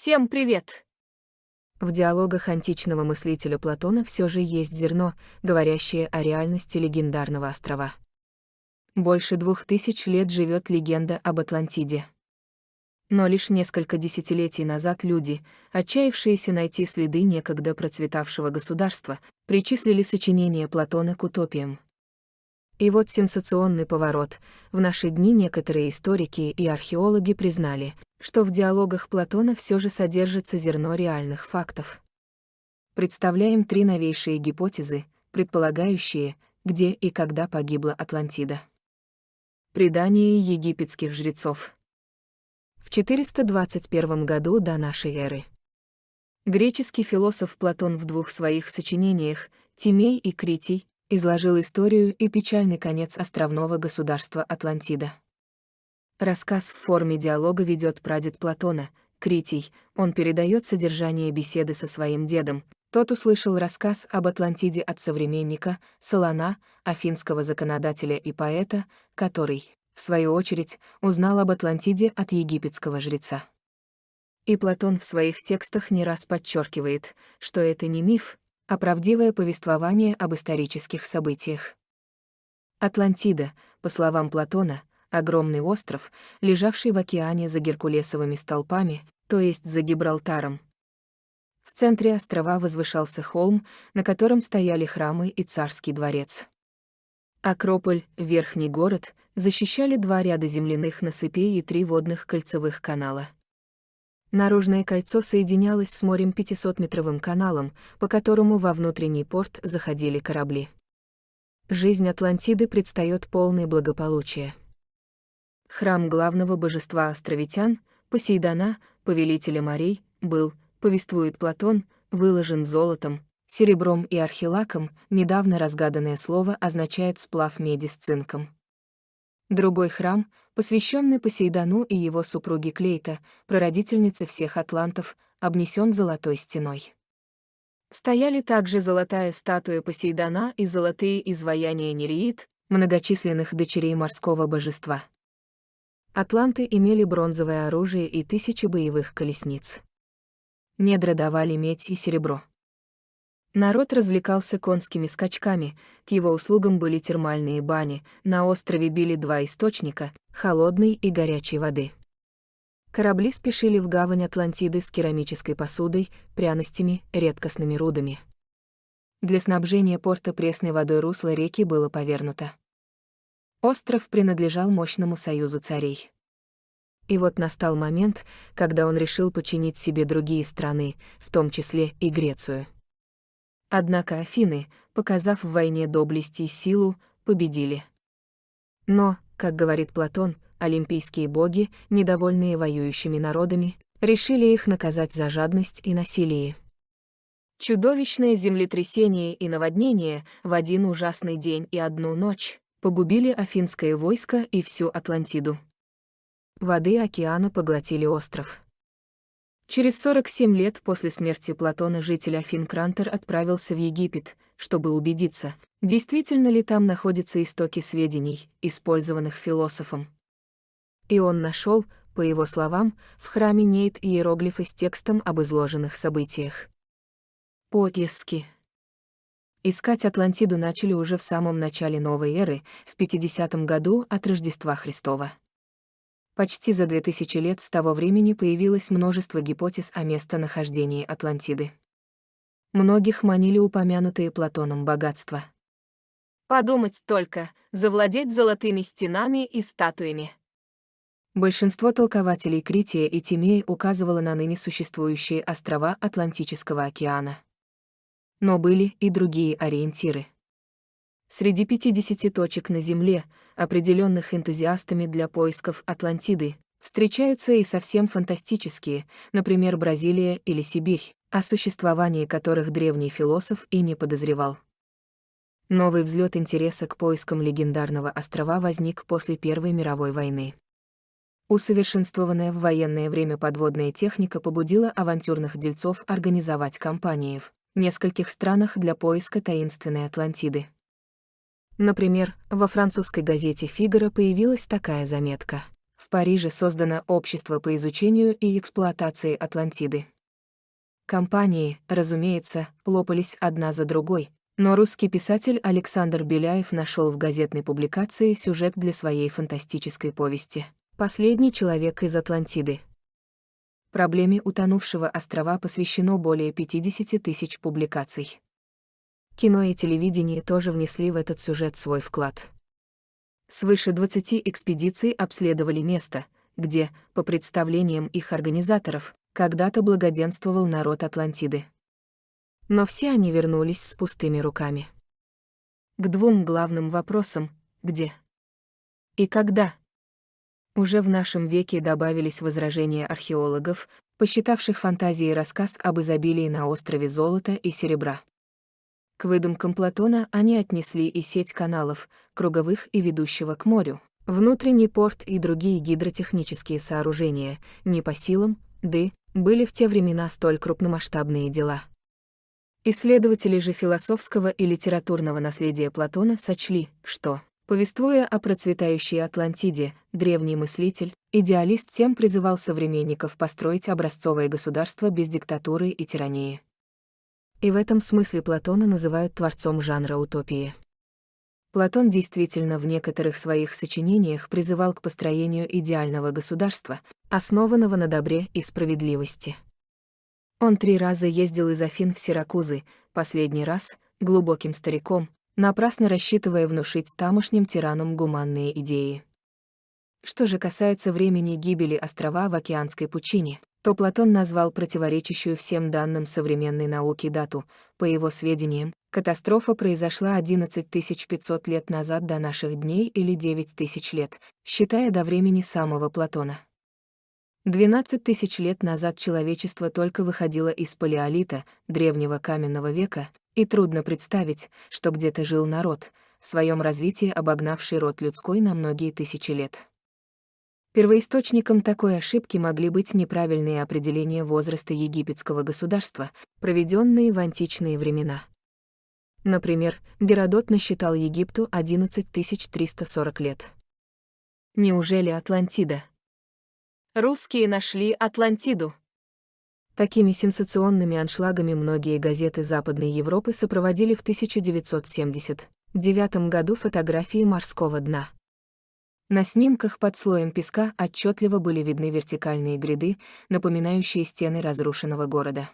Всем привет! В диалогах античного мыслителя Платона все же есть зерно, говорящее о реальности легендарного острова. Больше 2000 лет живет легенда об Атлантиде. Но лишь несколько десятилетий назад люди, отчаявшиеся найти следы некогда процветавшего государства, причислили сочинения Платона к утопиям. И вот сенсационный поворот. В наши дни некоторые историки и археологи признали, что в диалогах Платона все же содержится зерно реальных фактов. Представляем три новейшие гипотезы, предполагающие, где и когда погибла Атлантида. Предание египетских жрецов. В 421 году до нашей эры. Греческий философ Платон в двух своих сочинениях «Тимей» и «Критий» изложил историю и печальный конец островного государства Атлантида. Рассказ в форме диалога ведет прадед Платона, Критий. Он передает содержание беседы со своим дедом. Тот услышал рассказ об Атлантиде от современника, Солона, афинского законодателя и поэта, который, в свою очередь, узнал об Атлантиде от египетского жреца. И Платон в своих текстах не раз подчеркивает, что это не миф, а правдивое повествование об исторических событиях. Атлантида, по словам Платона, огромный остров, лежавший в океане за Геркулесовыми столпами, то есть за Гибралтаром. В центре острова возвышался холм, на котором стояли храмы и царский дворец. Акрополь, верхний город, защищали два ряда земляных насыпей и три водных кольцевых канала. Наружное кольцо соединялось с морем 500-метровым каналом, по которому во внутренний порт заходили корабли. Жизнь Атлантиды предстаёт полной благополучия. Храм главного божества островитян, Посейдона, повелителя морей, был, повествует Платон, выложен золотом, серебром и архилаком. Недавно разгаданное слово означает сплав меди с цинком. Другой храм, посвященный Посейдону и его супруге Клейто, прародительнице всех атлантов, обнесен золотой стеной. Стояли также золотая статуя Посейдона и золотые изваяния Нереид, многочисленных дочерей морского божества. Атланты имели бронзовое оружие и 1000 боевых колесниц. Недра давали медь и серебро. Народ развлекался конскими скачками, к его услугам были термальные бани, на острове били два источника, холодной и горячей воды. Корабли спешили в гавань Атлантиды с керамической посудой, пряностями, редкостными рудами. Для снабжения порта пресной водой русло реки было повернуто. Остров принадлежал мощному союзу царей. И вот настал момент, когда он решил подчинить себе другие страны, в том числе и Грецию. Однако Афины, показав в войне доблесть и силу, победили. Но, как говорит Платон, олимпийские боги, недовольные воюющими народами, решили их наказать за жадность и насилие. Чудовищное землетрясение и наводнение в один ужасный день и одну ночь погубили афинское войско и всю Атлантиду. Воды океана поглотили остров. Через 47 лет после смерти Платона житель Афин Крантер отправился в Египет, чтобы убедиться, действительно ли там находятся истоки сведений, использованных философом. И он нашел, по его словам, в храме Нейт иероглифы с текстом об изложенных событиях. Поиски. Искать Атлантиду начали уже в самом начале новой эры, в 50 году от Рождества Христова. Почти за 2000 лет с того времени появилось множество гипотез о местонахождении Атлантиды. Многих манили упомянутые Платоном богатства. Подумать только, завладеть золотыми стенами и статуями. Большинство толкователей Крития и Тимея указывало на ныне существующие острова Атлантического океана. Но были и другие ориентиры. Среди 50 точек на Земле, определенных энтузиастами для поисков Атлантиды, встречаются и совсем фантастические, например, Бразилия или Сибирь, о существовании которых древний философ и не подозревал. Новый взлет интереса к поискам легендарного острова возник после Первой мировой войны. Усовершенствованная в военное время подводная техника побудила авантюрных дельцов организовать кампании в нескольких странах для поиска таинственной Атлантиды. Например, во французской газете «Фигаро» появилась такая заметка. В Париже создано общество по изучению и эксплуатации Атлантиды. Компании, разумеется, лопались одна за другой, но русский писатель Александр Беляев нашел в газетной публикации сюжет для своей фантастической повести «Последний человек из Атлантиды». Проблеме утонувшего острова посвящено более 50 тысяч публикаций. Кино и телевидение тоже внесли в этот сюжет свой вклад. Свыше 20 экспедиций обследовали место, где, по представлениям их организаторов, когда-то благоденствовал народ Атлантиды. Но все они вернулись с пустыми руками. К двум главным вопросам — где и когда. Уже в нашем веке добавились возражения археологов, посчитавших фантазией рассказ об изобилии на острове золота и серебра. К выдумкам Платона они отнесли и сеть каналов, круговых и ведущего к морю, внутренний порт и другие гидротехнические сооружения, не по силам, были в те времена столь крупномасштабные дела. Исследователи же философского и литературного наследия Платона сочли, что, повествуя о процветающей Атлантиде, древний мыслитель, идеалист тем призывал современников построить образцовое государство без диктатуры и тирании. И в этом смысле Платона называют творцом жанра утопии. Платон действительно в некоторых своих сочинениях призывал к построению идеального государства, основанного на добре и справедливости. Он 3 раза ездил из Афин в Сиракузы, последний раз, глубоким стариком, напрасно рассчитывая внушить тамошним тиранам гуманные идеи. Что же касается времени гибели острова в океанской пучине, то Платон назвал противоречащую всем данным современной науки дату. По его сведениям, катастрофа произошла 11 500 лет назад до наших дней или 9 тысяч лет, считая до времени самого Платона. 12 тысяч лет назад человечество только выходило из палеолита, древнего каменного века, и трудно представить, что где-то жил народ, в своем развитии обогнавший род людской на многие тысячи лет. Первоисточником такой ошибки могли быть неправильные определения возраста египетского государства, проведенные в античные времена. Например, Геродот насчитал Египту 11 340 лет. Неужели Атлантида? Русские нашли Атлантиду. Такими сенсационными аншлагами многие газеты Западной Европы сопроводили в 1979 году фотографии морского дна. На снимках под слоем песка отчетливо были видны вертикальные гряды, напоминающие стены разрушенного города.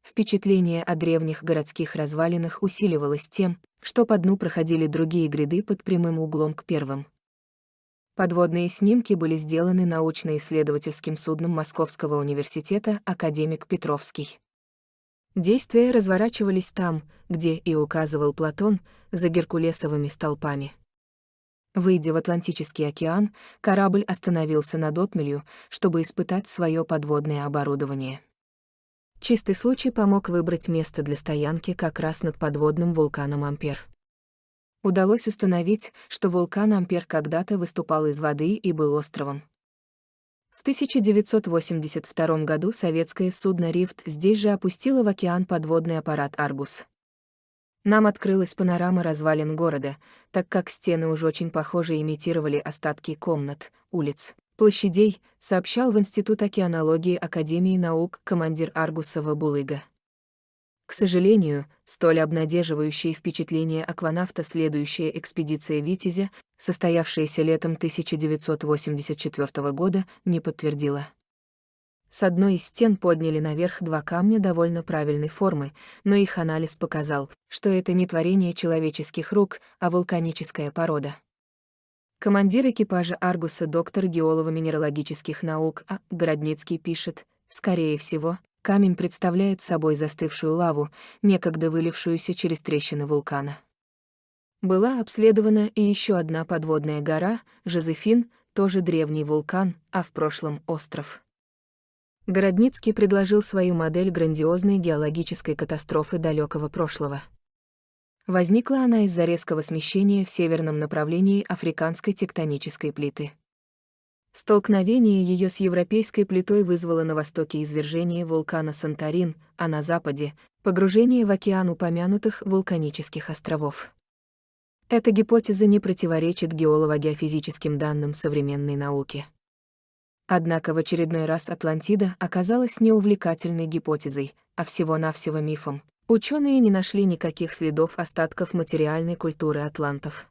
Впечатление о древних городских развалинах усиливалось тем, что по дну проходили другие гряды под прямым углом к первым. Подводные снимки были сделаны научно-исследовательским судном Московского университета «Академик Петровский». Действия разворачивались там, где и указывал Платон, за Геркулесовыми столпами. Выйдя в Атлантический океан, корабль остановился над отмелью, чтобы испытать свое подводное оборудование. Чистый случай помог выбрать место для стоянки как раз над подводным вулканом Ампер. Удалось установить, что вулкан Ампер когда-то выступал из воды и был островом. В 1982 году советское судно «Рифт» здесь же опустило в океан подводный аппарат «Аргус». Нам открылась панорама развалин города, так как стены уж очень похоже имитировали остатки комнат, улиц, площадей, сообщал в Институт океанологии Академии наук командир Аргуса Булыга. К сожалению, столь обнадеживающее впечатление акванавта следующая экспедиция «Витязя», состоявшаяся летом 1984 года, не подтвердила. С одной из стен подняли наверх 2 камня довольно правильной формы, но их анализ показал, что это не творение человеческих рук, а вулканическая порода. Командир экипажа «Аргуса» доктор геолого-минералогических наук А. Городницкий пишет, скорее всего, камень представляет собой застывшую лаву, некогда вылившуюся через трещины вулкана. Была обследована и еще одна подводная гора, Жозефин, тоже древний вулкан, а в прошлом остров. Городницкий предложил свою модель грандиозной геологической катастрофы далекого прошлого. Возникла она из-за резкого смещения в северном направлении африканской тектонической плиты. Столкновение ее с европейской плитой вызвало на востоке извержение вулкана Санторин, а на западе — погружение в океан упомянутых вулканических островов. Эта гипотеза не противоречит геолого-геофизическим данным современной науки. Однако в очередной раз Атлантида оказалась не увлекательной гипотезой, а всего-навсего мифом. Ученые не нашли никаких следов остатков материальной культуры атлантов.